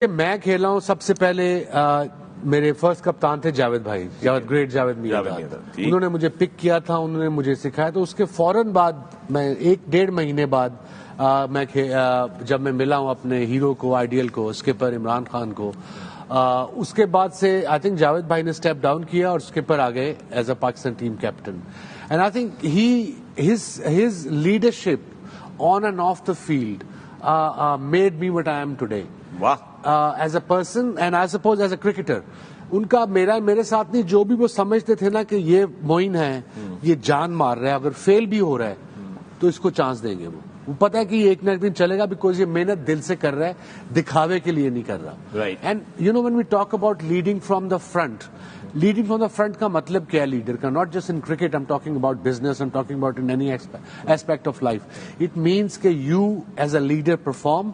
میں کھیلا ہوں سب سے پہلے میرے فرسٹ کپتان تھے جاوید بھائی، گریٹ جاوید میاں، انہوں نے مجھے پک کیا تھا، انہوں نے مجھے سکھایا. تو اس کے فوراً بعد میں 1-1.5 مہینے بعد جب میں ملا ہوں اپنے ہیرو کو، آئیڈیل کو، اسکپر عمران خان کو، اس کے بعد سے آئی تھنک جاوید بھائی نے اسٹیپ ڈاؤن کیا اور اسکپر آ گئے as a Pakistan team captain. And I think his leadership on and off the field made me what I am today. As a person and I suppose as a cricketer. ان کا میرے ساتھ نہیں، جو بھی وہ سمجھتے تھے نا کہ یہ معین ہے، یہ جان مار رہا ہے، اگر فیل بھی ہو رہا ہے تو اس کو چانس دیں گے. وہ پتہ ہے کہ یہ ایک نہ ایک دن چلے گا، بیکاز یہ محنت دل سے کر رہا ہے، دکھاوے کے لیے نہیں کر رہا. And you know when we talk about leading from the front, leading from the front کا مطلب کیا ہے لیڈر کا؟ Not just in cricket, I am talking about business, I am talking about in any aspect of life. It means کہ you as a leader perform,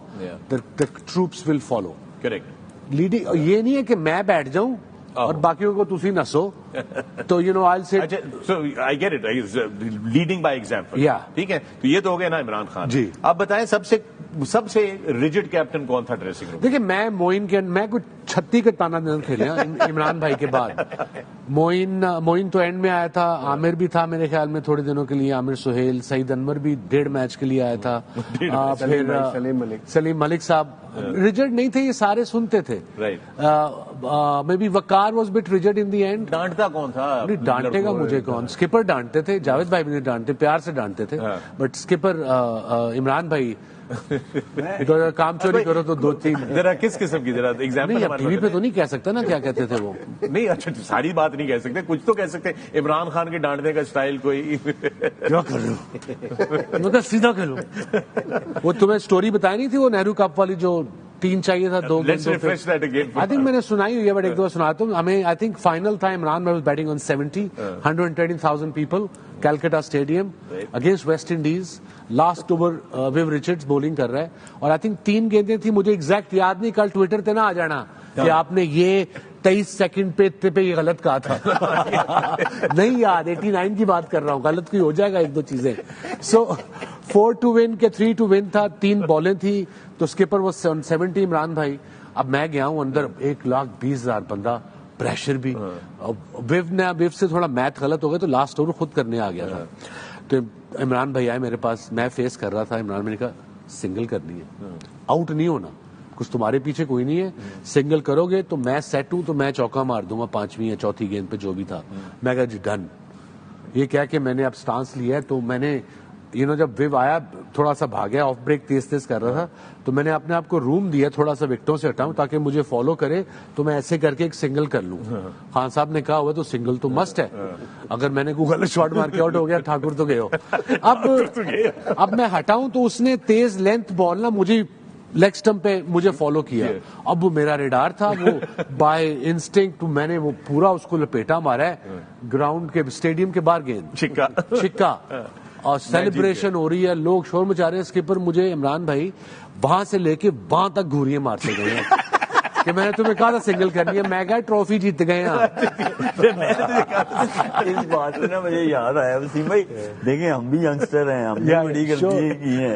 the troops will follow. Correct. Leading یہ نہیں ہے کہ میں بیٹھ جاؤں اور باقیوں کو تسی نسو. تو you know I say so I get it, leading by example. ٹھیک ہے، تو یہ تو ہو گیا نا عمران خان. جی آپ بتائیں سب سے ریجڈ کیپٹن کون تھا ڈریسنگ روم؟ دیکھیں میں معین میں کچھ 36 کا تانا دن کھیلے عمران بھائی کے بعد. معین تو اینڈ میں آیا تھا، عامر بھی تھا میرے خیال میں تھوڑے دنوں کے لیے، عامر سہیل، سعید انور بھی 1.5 میچ کے لیے آیا تھا، پھر سلیم ملک صاحب. ریجڈ نہیں تھے یہ سارے، سنتے تھے. Maybe Waqar was but raged in the end. ڈانٹتا کون تھا؟ ڈانٹے گا مجھے کون؟ اسکپر ڈانٹتے تھے، جاوید بھائی بھی نہیں ڈانٹتے، پیار سے ڈانٹتے تھے، بٹ اسکپر عمران بھائی کام چوری کرو تو 2-3. ذرا کس قسم کی ذرا ایگزامپل؟ نہیں ٹی وی پہ تو نہیں کہہ سکتا نا کیا کہتے تھے وہ. نہیں اچھا ساری بات نہیں کہہ سکتے، کچھ تو کہہ سکتے. عمران خان کے ڈانٹنے کا اسٹائل کوئی کیا کر رہے ہو؟ سیدھا کہلو. وہ تمہیں اسٹوری بتائی نہیں تھی وہ نہرو کپ والی جو 3 چاہیے تھا 2 آئی تھنک میں نے سنائی ہوئی ہے، بٹ ایک دو سناتا ہوں. ہمیں آئی تھنک فائنل تھا، Imran was batting on 120,000 people, Calcutta stadium against West Indies. Last over Viv Richards bowling کر رہا ہے اور آئی تھنک 3 گیندیں تھیں، مجھے ایگزیکٹ یاد نہیں، کل ٹویٹر پہ نہ آ جانا کہ آپ نے یہ 23 سیکنڈ پہ یہ غلط کہا تھا. نہیں یاد، 89 کی بات کر رہا ہوں، غلط کوئی ہو جائے گا 1-2 چیزیں. سو 4 to win کے 3 to win تھا، 3 بالیں تھی، تو اسکپر وہ 70 عمران بھائی. اب میں گیا ہوں اندر 1,20,000 بندہ، پریشر بھی. ویو سے تھوڑا میتھ غلط ہو گیا تو لاسٹ اوور خود کرنے آ گیا تھا. تو عمران بھائی آئے میرے پاس، میں فیس کر رہا تھا عمران. میں نے کہا سنگل کرنی ہے، آؤٹ نہیں ہونا، کچھ تمہارے پیچھے کوئی نہیں ہے، سنگل کرو گے تو میں سیٹ ہوں، تو میں چوکا مار دوں گا 5ویں یا 4تھی گیند پہ جو بھی تھا. میں کہا جی ڈن. یہ کہہ کے میں نے اب سٹانس لیا ہے. تو میں نے جب ویو آیا تھوڑا سا بھاگیا، آف بریک تیز کر رہا تھا، تو میں نے اپنے آپ کو روم دیا تھوڑا سا وکٹوں سے ہٹاؤں تاکہ مجھے فالو کرے، تو میں ایسے کر کے ایک سنگل کر لوں. خان صاحب نے کہا ہوا تو سنگل تو مسٹ ہے، اگر میں نے کوئی غلط شاٹ مار کے آؤٹ ہو گیا ٹھاکر تو گئے ہو. اب میں ہٹاؤں تو اس نے تیز لینتھ بال نا مجھے لیگ سٹمپ پہ مجھے فالو کیا. اب وہ میرا ریڈار تھا، وہ بائی انسٹنکٹ میں نے وہ پورا اس کو لپیٹا مارا ہے گراؤنڈ کے، اسٹیڈیم کے باہر گیند چھکا. اور سیلیبریشن ہو رہی ہے، لوگ شور مچا رہے ہیں. اسکپر مجھے عمران بھائی وہاں سے لے کے وہاں تک گھوریاں مارتے گئے ہیں کہ میں نے تمہیں کہا تھا سنگل کرنی ہے. میں کہا ٹرافی جیت گئے ہیں. اس بات سے نا مجھے یاد آیا وسیم بھائی، دیکھیں ہم بھی ینگسٹر ہیں، ہم بھی بڑی غلطی کی ہیں.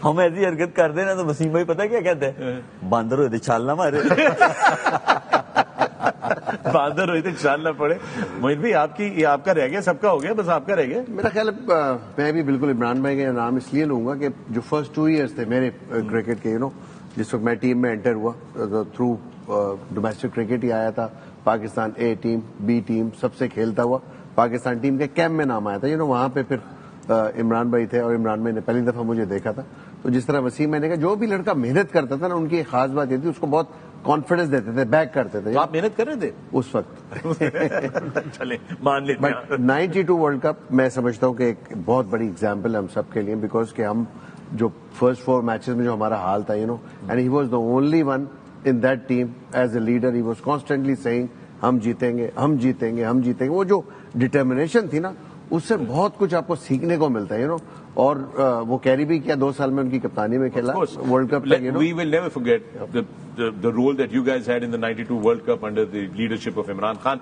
ہم ایسی حرکت کر دیں نا تو وسیم بھائی پتہ کیا کہتے ہیں؟ باندر ہوئے تھے چھال نہ مارے. باندر ہوئے تھے چھال نہ پڑے. معین بھائی آپ کا رہ گیا، سب کا ہو گیا، بس آپ کا رہ گیا. میرا خیال ہے میں بھی بالکل عمران بھائی کا نام اس لیے لوں گا کہ جو فرسٹ 2 ایئرس تھے میرے کرکٹ کے، جس وقت میں ٹیم میں انٹر ہوا تھرو ڈومیسٹک کرکٹ ہی آیا تھا. Pakistan A team, B team سب سے کھیلتا ہوا پاکستان ٹیم کے کیمپ میں نام آیا تھا. وہاں پہ پھر عمران بھائی تھے اور عمران بھائی نے پہلی دفعہ مجھے دیکھا تھا. تو جس طرح وسیم میں نے کہا جو بھی لڑکا محنت کرتا تھا نا، ان کی ایک خاص بات یہ تھی، اس کو بہت کانفیڈنس دیتے تھے، بیک کرتے تھے. آپ محنت کر رہے تھے اس وقت؟ چلے مان لیتے ہیں. 92 ورلڈ کپ میں سمجھتا ہوں کہ ایک بہت بڑی ایگزامپل ہے ہم سب کے لیے، بیکاز کہ ہم جو فرسٹ 4 میچز میں جو ہمارا حال تھا، and he was the only one in that team as a leader. He was constantly saying ہم جیتیں گے، ہم جیتیں گے، ہم جیتیں گے. وہ جو ڈٹرمنیشن تھی نا، اس سے بہت کچھ آپ کو سیکھنے کو ملتا ہے. اور وہ کیری بھی کیا 2 سال میں ان کی کپتانی میں کھیلا world cup. We will never forget the role that you guys had in the 92 World Cup under the leadership of Imran Khan.